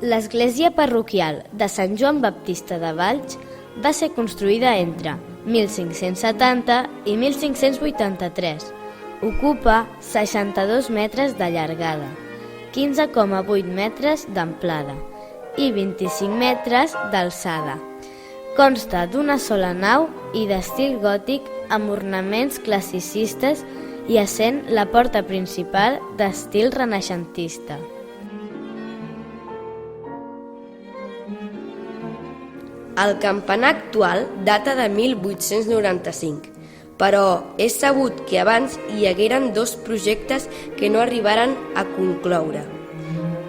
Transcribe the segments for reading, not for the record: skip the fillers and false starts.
L'església parroquial de Sant Joan Baptista de Valls va ser construïda entre 1570 i 1583. Ocupa 62 metres de llargada, 15,8 metres d'amplada i 25 metres d'alçada. Consta d'una sola nau i d'estil gòtic amb ornaments classicistes i essent la porta principal d'estil renaixentista. El campanar actual data de 1895, però és sabut que abans hi hagueren dos projectes que no arribaren a concloure,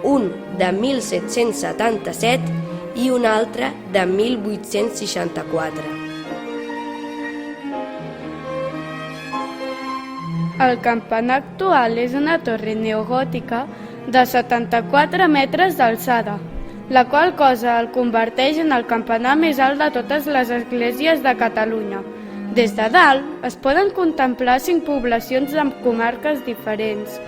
un de 1777 i un altre de 1864. El campanar actual és una torre neogòtica de 74 metres d'alçada, la qual cosa el converteix en el campanar més alt de totes les esglésies de Catalunya. Des de dalt es poden contemplar 5 poblacions amb comarques diferents.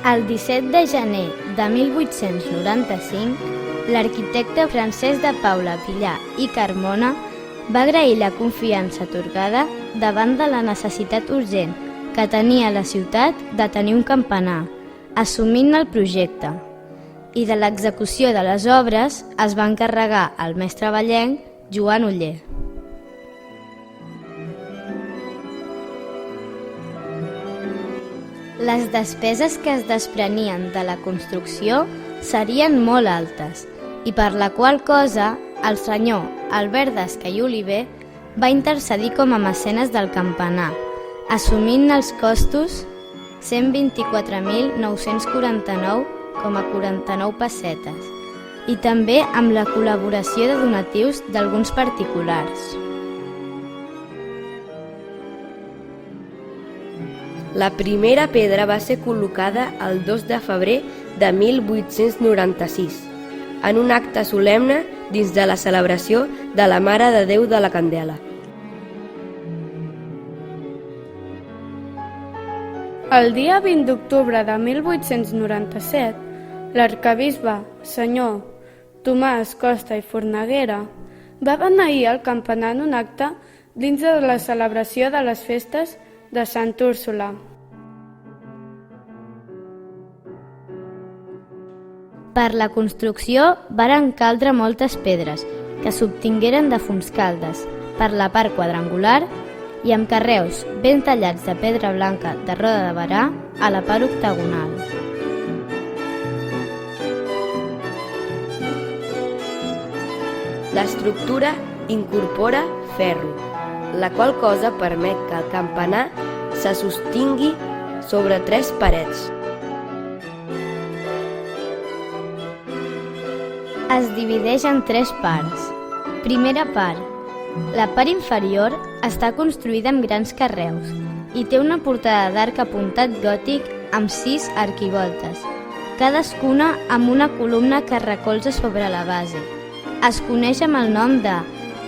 El 17 de gener de 1895, l'arquitecte Francesc de Paula Villar i Carmona va agrair la confiança atorgada davant de la necessitat urgent que tenia la ciutat de tenir un campanar, assumint el projecte. I de l'execució de les obres es va encarregar el mestre vallenc Joan Oller. Les despeses que es desprenien de la construcció serien molt altes i per la qual cosa el senyor Albert d'Esca i Oliver va intercedir com a mecenes del campanar, assumint els costos 124.949,49 pessetes i també amb la col·laboració de donatius d'alguns particulars. La primera pedra va ser col·locada el 2 de febrer de 1896, en un acte solemne dins de la celebració de la Mare de Déu de la Candela. El dia 20 d'octubre de 1897, l'arquebisbe senyor Tomàs Costa i Fornaguera va beneir el campanar en un acte dins de la celebració de les festes de Sant Úrsula. Per la construcció varen caldre moltes pedres que s'obtingueren de Fontscaldes per la part quadrangular i amb carreus ben tallats de pedra blanca de Roda de Berà a la part octagonal. L'estructura incorpora ferro, la qual cosa permet que el campanar se sostingui sobre 3 parets. Es divideix en 3 parts. Primera part. La part inferior està construïda amb grans carreus i té una portada d'arc apuntat gòtic amb 6 arquivoltes, cadascuna amb una columna que recolza sobre la base. Es coneix amb el nom de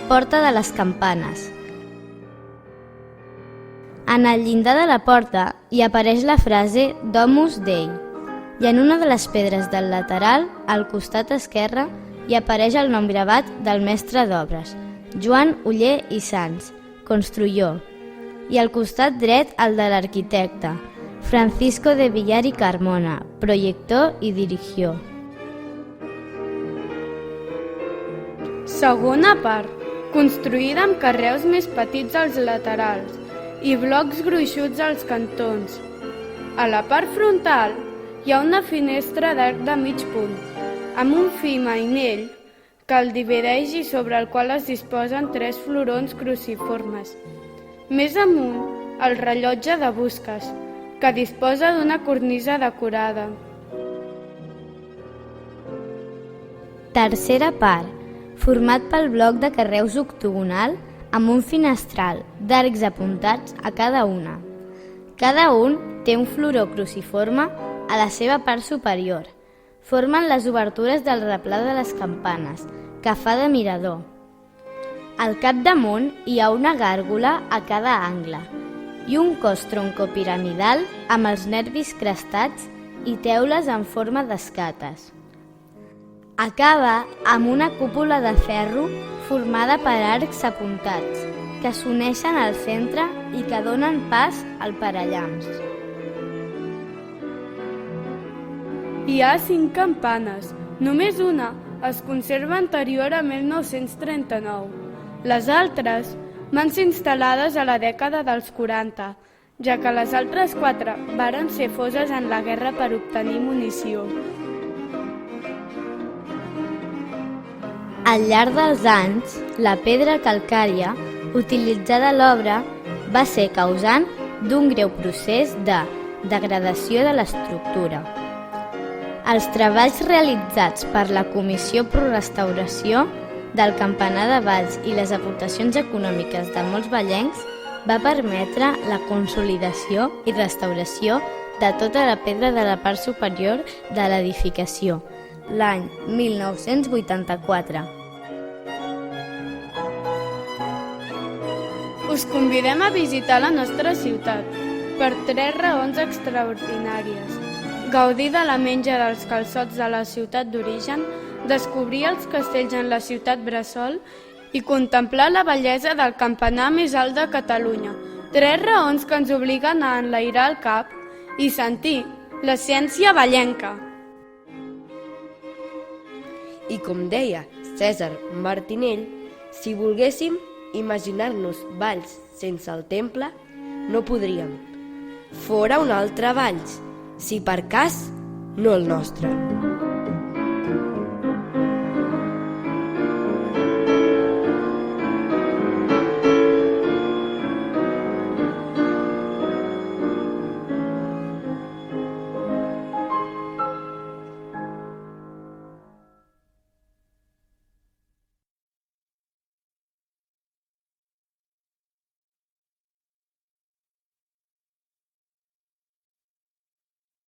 Porta de les Campanes. En el llindar de la porta hi apareix la frase Domus Dei i en una de les pedres del lateral, al costat esquerre, hi apareix el nom gravat del mestre d'obres, Joan Oller i Sans, constructor, i al costat dret el de l'arquitecte, Francisco de Villar i Carmona, projector i dirigió. Segona part, construïda amb carreus més petits als laterals i blocs gruixuts als cantons. A la part frontal hi ha una finestra d'arc de mig punt, amb un fi mainell que el divideix i sobre el qual es disposen 3 florons cruciformes. Més amunt, el rellotge de busques, que disposa d'una cornisa decorada. Tercera part, format pel bloc de carreus octogonal amb un finestral d'arcs apuntats a cada una. Cada un té un floró cruciforme a la seva part superior. Formen les obertures del replà de les campanes, que fa de mirador. Al capdamunt hi ha una gàrgola a cada angle i un cos troncopiramidal amb els nervis crestats i teules en forma d'escates. Acaba amb una cúpula de ferro formada per arcs apuntats, que s'uneixen al centre i que donen pas al parallamps. Hi ha 5 campanes, només una es conserva anterior a 1939. Les altres van ser instal·lades a la dècada dels 40, ja que les altres 4 varen ser foses en la guerra per obtenir munició. Al llarg dels anys, la pedra calcària utilitzada a l'obra va ser causant d'un greu procés de degradació de l'estructura. Els treballs realitzats per la Comissió Pro Restauració del Campanar de Valls i les aportacions econòmiques de molts vallencs va permetre la consolidació i restauració de tota la pedra de la part superior de l'edificació, l'any 1984. Us convidem a visitar la nostra ciutat per 3 raons extraordinàries. Gaudir de la menja dels calçots de la ciutat d'origen, descobrir els castells en la ciutat bressol i contemplar la bellesa del campanar més alt de Catalunya. 3 raons que ens obliguen a enlairar el cap i sentir la ciència vallenca. I com deia Cèsar Martinell, si volguéssim imaginar-nos Valls sense el temple, no podríem. Fora un altre Valls, si per cas no el nostre.